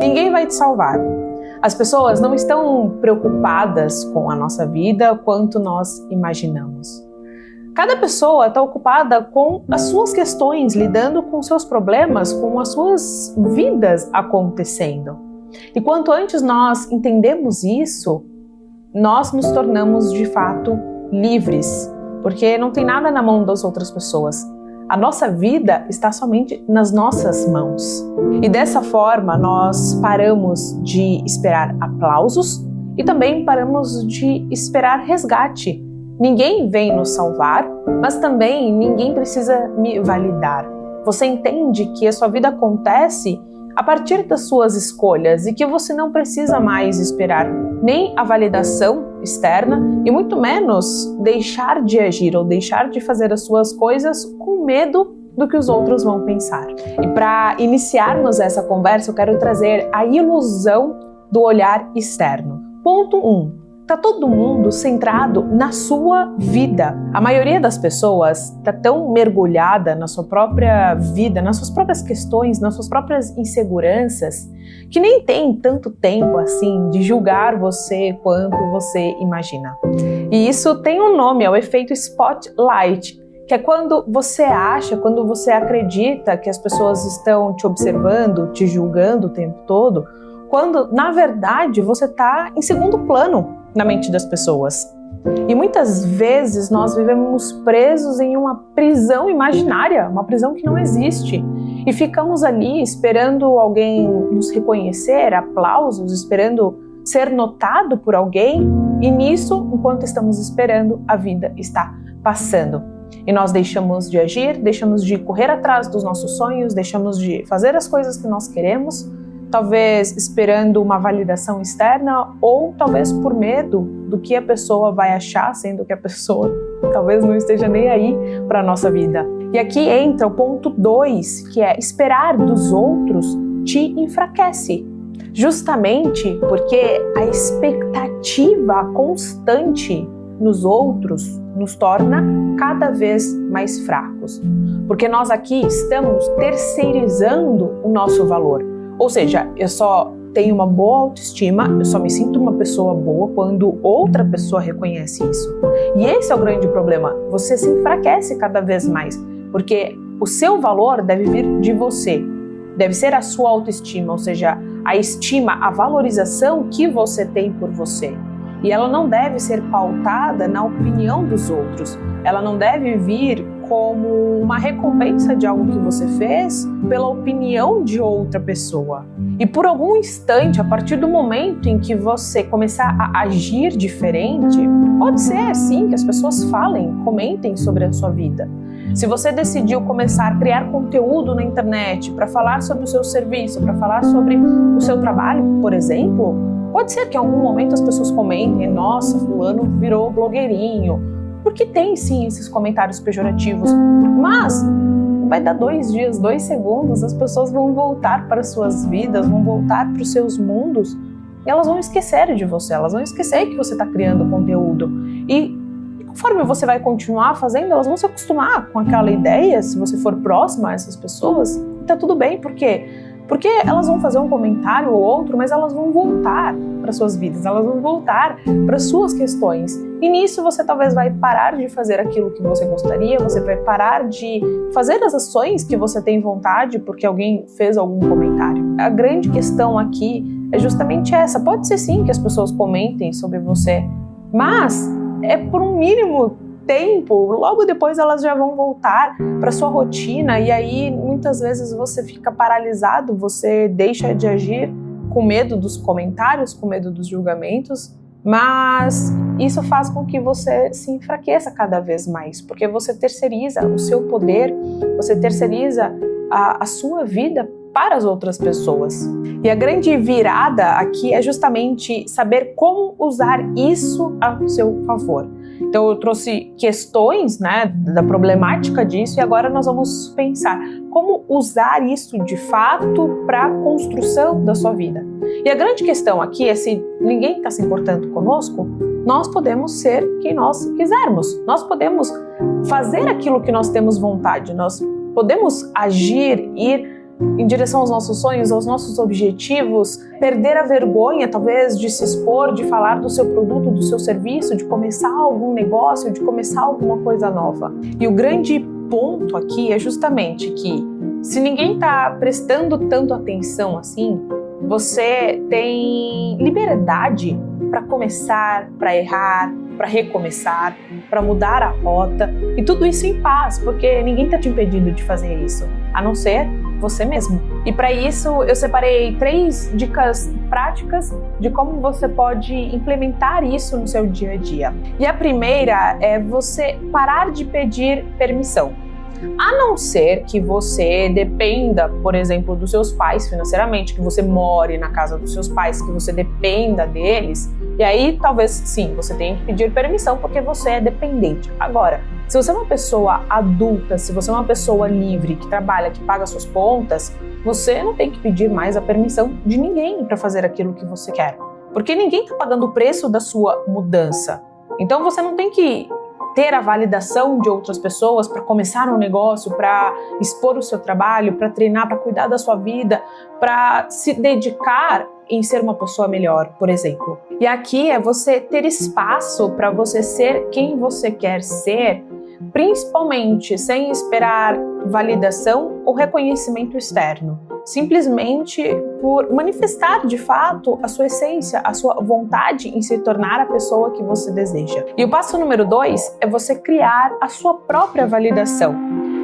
ninguém vai te salvar. As pessoas não estão preocupadas com a nossa vida quanto nós imaginamos. Cada pessoa está ocupada com as suas questões, lidando com seus problemas, com as suas vidas acontecendo. E quanto antes nós entendemos isso, nós nos tornamos de fato livres, porque não tem nada na mão das outras pessoas. A nossa vida está somente nas nossas mãos. E dessa forma nós paramos de esperar aplausos e também paramos de esperar resgate. Ninguém vem nos salvar, mas também ninguém precisa me validar. Você entende que a sua vida acontece a partir das suas escolhas e que você não precisa mais esperar nem a validação externa e muito menos deixar de agir ou deixar de fazer as suas coisas com medo do que os outros vão pensar. E para iniciarmos essa conversa, eu quero trazer a ilusão do olhar externo. Ponto 1. Tá todo mundo centrado na sua vida. A maioria das pessoas tá tão mergulhada na sua própria vida, nas suas próprias questões, nas suas próprias inseguranças, que nem tem tanto tempo assim de julgar você quanto você imagina. E isso tem um nome, é o efeito spotlight, que é quando você acha, quando você acredita que as pessoas estão te observando, te julgando o tempo todo, quando na verdade você está em segundo plano na mente das pessoas. E muitas vezes nós vivemos presos em uma prisão imaginária, uma prisão que não existe. E ficamos ali esperando alguém nos reconhecer, aplausos, esperando ser notado por alguém. E nisso, enquanto estamos esperando, a vida está passando. E nós deixamos de agir, deixamos de correr atrás dos nossos sonhos, deixamos de fazer as coisas que nós queremos, talvez esperando uma validação externa ou talvez por medo do que a pessoa vai achar, sendo que a pessoa talvez não esteja nem aí para a nossa vida. E aqui entra o ponto 2, que é esperar dos outros te enfraquece. Justamente porque a expectativa constante nos outros nos torna cada vez mais fracos. Porque nós aqui estamos terceirizando o nosso valor. Ou seja, eu só tenho uma boa autoestima, eu só me sinto uma pessoa boa quando outra pessoa reconhece isso. E esse é o grande problema. Você se enfraquece cada vez mais, porque o seu valor deve vir de você. Deve ser a sua autoestima, ou seja, a estima, a valorização que você tem por você. E ela não deve ser pautada na opinião dos outros. Ela não deve vir como uma recompensa de algo que você fez pela opinião de outra pessoa. E por algum instante, a partir do momento em que você começar a agir diferente, pode ser sim que as pessoas falem, comentem sobre a sua vida. Se você decidiu começar a criar conteúdo na internet para falar sobre o seu serviço, para falar sobre o seu trabalho, por exemplo, pode ser que em algum momento as pessoas comentem: nossa, fulano virou blogueirinho. Porque tem sim esses comentários pejorativos, mas vai dar 2 dias, 2 segundos, as pessoas vão voltar para suas vidas, vão voltar para os seus mundos e elas vão esquecer de você, elas vão esquecer que você está criando conteúdo. E conforme você vai continuar fazendo, elas vão se acostumar com aquela ideia, se você for próximo a essas pessoas, e tá tudo bem, por quê? Porque elas vão fazer um comentário ou outro, mas elas vão voltar para suas vidas, elas vão voltar para suas questões. E nisso você talvez vai parar de fazer aquilo que você gostaria, você vai parar de fazer as ações que você tem vontade porque alguém fez algum comentário. A grande questão aqui é justamente essa. Pode ser sim que as pessoas comentem sobre você, mas é por um mínimo tempo, logo depois elas já vão voltar para sua rotina e aí muitas vezes você fica paralisado, você deixa de agir com medo dos comentários, com medo dos julgamentos, mas isso faz com que você se enfraqueça cada vez mais, porque você terceiriza o seu poder, você terceiriza a sua vida para as outras pessoas. E a grande virada aqui é justamente saber como usar isso a seu favor. Então eu trouxe questões, da problemática disso e agora nós vamos pensar como usar isso de fato para a construção da sua vida. E a grande questão aqui é se ninguém está se importando conosco, nós podemos ser quem nós quisermos. Nós podemos fazer aquilo que nós temos vontade, nós podemos agir, ir em direção aos nossos sonhos, aos nossos objetivos, perder a vergonha, talvez, de se expor, de falar do seu produto, do seu serviço, de começar algum negócio, de começar alguma coisa nova. E o grande ponto aqui é justamente que, se ninguém está prestando tanto atenção assim, você tem liberdade para começar, para errar, para recomeçar, para mudar a rota, e tudo isso em paz, porque ninguém está te impedindo de fazer isso, a não ser você mesmo. E para isso eu separei 3 dicas práticas de como você pode implementar isso no seu dia a dia. E a primeira é você parar de pedir permissão. A não ser que você dependa, por exemplo, dos seus pais financeiramente, que você more na casa dos seus pais, que você dependa deles, e aí talvez sim, você tenha que pedir permissão porque você é dependente. Agora, se você é uma pessoa adulta, se você é uma pessoa livre, que trabalha, que paga suas contas, você não tem que pedir mais a permissão de ninguém para fazer aquilo que você quer, porque ninguém está pagando o preço da sua mudança. Então você não tem que ter a validação de outras pessoas para começar um negócio, para expor o seu trabalho, para treinar, para cuidar da sua vida, para se dedicar em ser uma pessoa melhor, por exemplo. E aqui é você ter espaço para você ser quem você quer ser, principalmente sem esperar validação ou reconhecimento externo. Simplesmente por manifestar de fato a sua essência, a sua vontade em se tornar a pessoa que você deseja. E o passo número 2 é você criar a sua própria validação.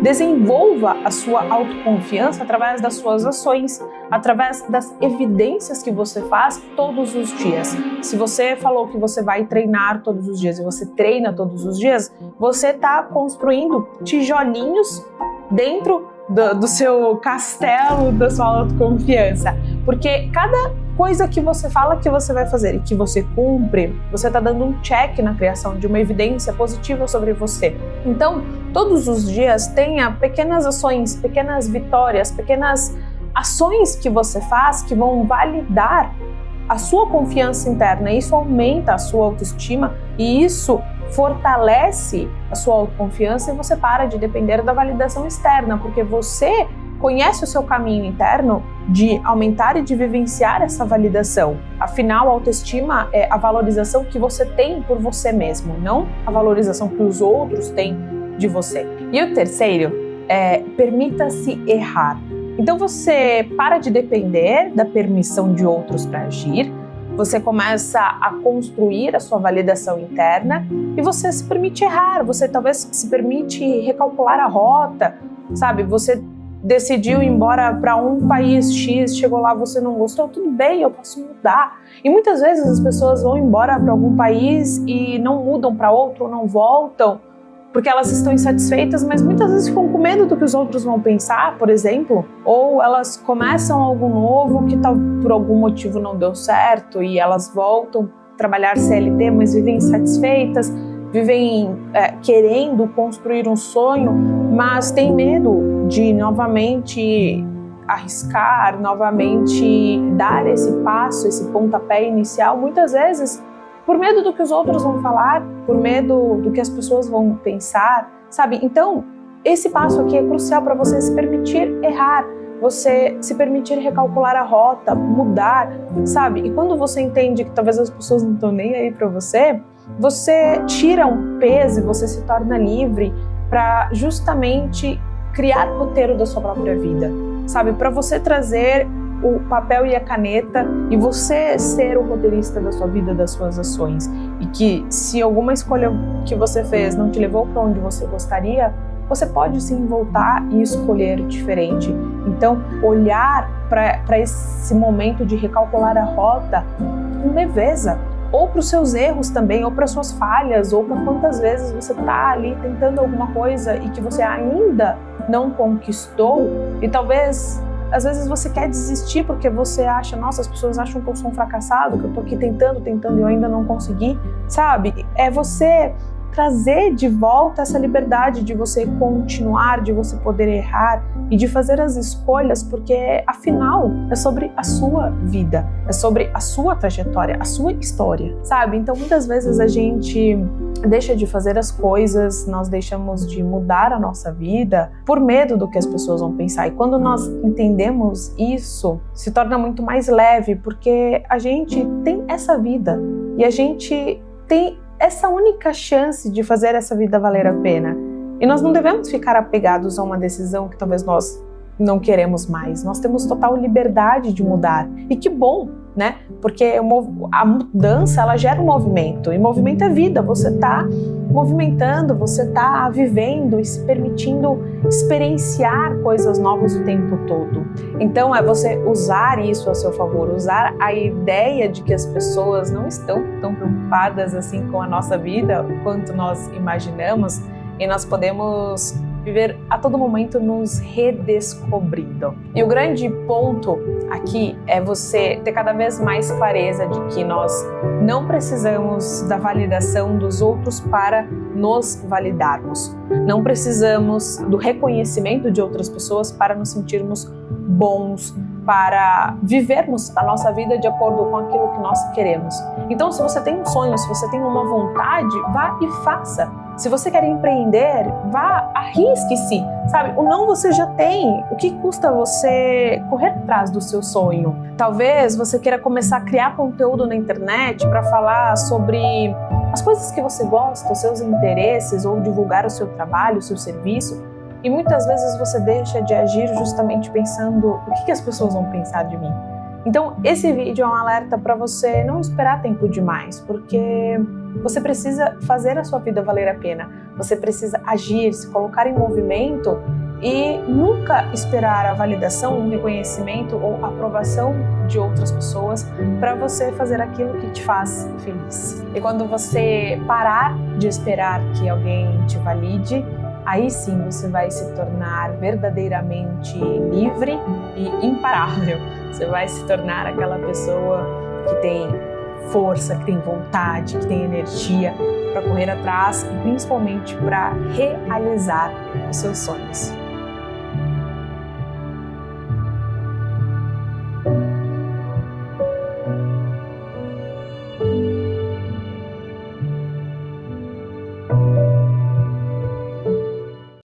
Desenvolva a sua autoconfiança através das suas ações, através das evidências que você faz todos os dias. Se você falou que você vai treinar todos os dias e você treina todos os dias, você está construindo tijolinhos dentro do seu castelo, da sua autoconfiança. Porque cada coisa que você fala que você vai fazer e que você cumpre, você está dando um check na criação de uma evidência positiva sobre você. Então, todos os dias tenha pequenas ações, pequenas vitórias, pequenas ações que você faz que vão validar a sua confiança interna. Isso aumenta a sua autoestima e isso fortalece a sua autoconfiança e você para de depender da validação externa, porque você conhece o seu caminho interno de aumentar e de vivenciar essa validação. Afinal, a autoestima é a valorização que você tem por você mesmo, não a valorização que os outros têm de você. E o terceiro é permita-se errar. Então você para de depender da permissão de outros para agir, você começa a construir a sua validação interna e você se permite errar, você talvez se permite recalcular a rota, sabe? Você decidiu ir embora para um país X, chegou lá, você não gostou, tudo bem, eu posso mudar. E muitas vezes as pessoas vão embora para algum país e não mudam para outro, ou não voltam, porque elas estão insatisfeitas, mas muitas vezes ficam com medo do que os outros vão pensar, por exemplo, ou elas começam algo novo que por algum motivo não deu certo e elas voltam a trabalhar CLT, mas vivem insatisfeitas, vivem querendo construir um sonho, mas têm medo de novamente arriscar, novamente dar esse passo, esse pontapé inicial, muitas vezes por medo do que os outros vão falar, por medo do que as pessoas vão pensar, sabe? Então, esse passo aqui é crucial para você se permitir errar, você se permitir recalcular a rota, mudar, sabe? E quando você entende que talvez as pessoas não estão nem aí para você, você tira um peso e você se torna livre para justamente criar o roteiro da sua própria vida, sabe? Para você trazer o papel e a caneta e você ser o roteirista da sua vida, das suas ações. E que se alguma escolha que você fez não te levou para onde você gostaria, você pode sim voltar e escolher diferente. Então, olhar para esse momento de recalcular a rota com leveza, ou para os seus erros também, ou para suas falhas, ou para quantas vezes você está ali tentando alguma coisa e que você ainda não conquistou, e talvez às vezes você quer desistir porque você acha, nossa, as pessoas acham que eu sou um fracassado, que eu tô aqui tentando e eu ainda não consegui, sabe? É você trazer de volta essa liberdade de você continuar, de você poder errar e de fazer as escolhas, porque afinal é sobre a sua vida, é sobre a sua trajetória, a sua história, sabe? Então muitas vezes a gente deixa de fazer as coisas, nós deixamos de mudar a nossa vida por medo do que as pessoas vão pensar. E quando nós entendemos isso, se torna muito mais leve, porque a gente tem essa vida e a gente tem essa única chance de fazer essa vida valer a pena. E nós não devemos ficar apegados a uma decisão que talvez nós não queremos mais. Nós temos total liberdade de mudar. E que bom, né? Porque a mudança, ela gera um movimento. E movimento é vida. Você está movimentando, você está vivendo e se permitindo experienciar coisas novas o tempo todo. Então é você usar isso a seu favor, usar a ideia de que as pessoas não estão tão preocupadas assim com a nossa vida quanto nós imaginamos, e nós podemos viver a todo momento nos redescobrindo. E o grande ponto aqui é você ter cada vez mais clareza de que nós não precisamos da validação dos outros para nos validarmos. Não precisamos do reconhecimento de outras pessoas para nos sentirmos bons, para vivermos a nossa vida de acordo com aquilo que nós queremos. Então, se você tem um sonho, se você tem uma vontade, vá e faça. Se você quer empreender, vá, arrisque-se, sabe? O não você já tem. O que custa você correr atrás do seu sonho? Talvez você queira começar a criar conteúdo na internet para falar sobre as coisas que você gosta, os seus interesses, ou divulgar o seu trabalho, o seu serviço. E muitas vezes você deixa de agir justamente pensando o que as pessoas vão pensar de mim. Então esse vídeo é um alerta para você não esperar tempo demais, porque você precisa fazer a sua vida valer a pena. Você precisa agir, se colocar em movimento e nunca esperar a validação, um reconhecimento ou aprovação de outras pessoas para você fazer aquilo que te faz feliz. E quando você parar de esperar que alguém te valide, aí sim você vai se tornar verdadeiramente livre e imparável. Você vai se tornar aquela pessoa que tem força, que tem vontade, que tem energia para correr atrás e principalmente para realizar os seus sonhos.